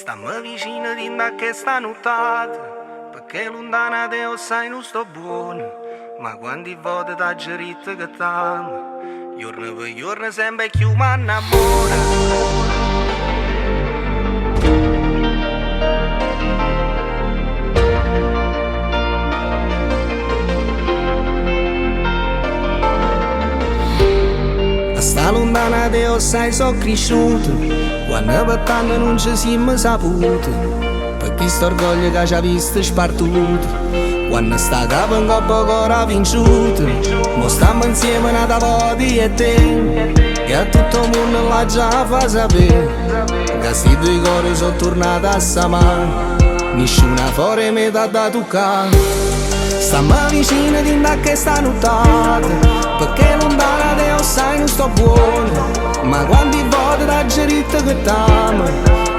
Stammi vicino di da che sta nottata, perché lontana te lo sai non sto buono, ma quando volte da gerita che t'amo, giorno per giorno sempre più mi innamora. Sta lontana te lo sai so cresciuto, quando per tanto non ci siamo saputi, perché sto orgoglio che ci ha visto spartuto, quando sta capo in coppa ancora vinciuto, mo stiamo insieme nata voti e te, che a tutto il mondo la già fa sapere, che sti due cuori sono tornati a samare, nessuna fuori mi dà da toccare. Stammi vicino di da che sta nottata, perché lontana te lo sai non sto buono, ma quanti volte da gerita che t'amo,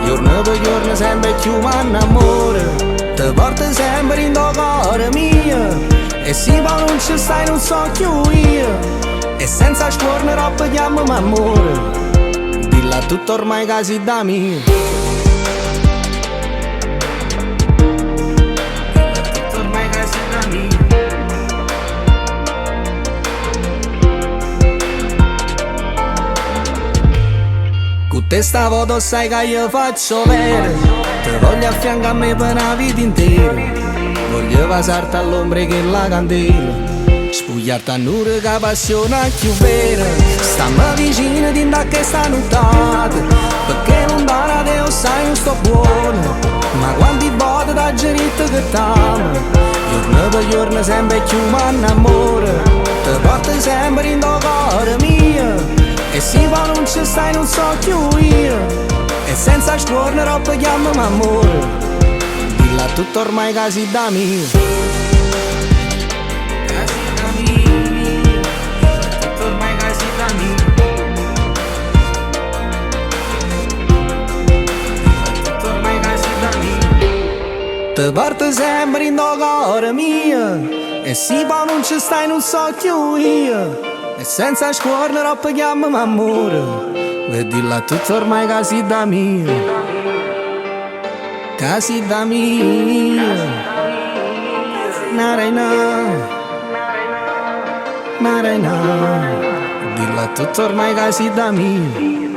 giorno per giorno sempre più mi innamora. Ti porto sempre in tuo cuore mio, e se poi non ci stai non so più io, e senza scuorne roba chiamami amore, dilla tutto ormai che sei da mio. Con te sta foto sai che io faccio vero, ti voglio a fianco a me per una vita intera, voglio passarti all'ombra che la candela, spogliarti a nure che passione più vera. Stammi vicino di da che sta nottata, perché lontana te lo sai non sto buono, ma quanti volte da gerita che t'amo, giorno per giorno sempre più mi innamora. Ti porto sempre in tuo cuore mio, e se poi non ci stai non so più io, e senza scuorne roba chiamami amore, dilla tutto ormai che sei da mio. Che sei da mio, dilla tutto ormai che sei da mio, dilla tutto ormai che sei da mio. Ti porto sempre in tuo cuore mio, e se poi non ci stai non so più io, e senza scuorne roba chiamami amore, e dilla tutto ormai che sei da mio, che sei da mio, narena, narena, dilla tutto ormai che sei da mio.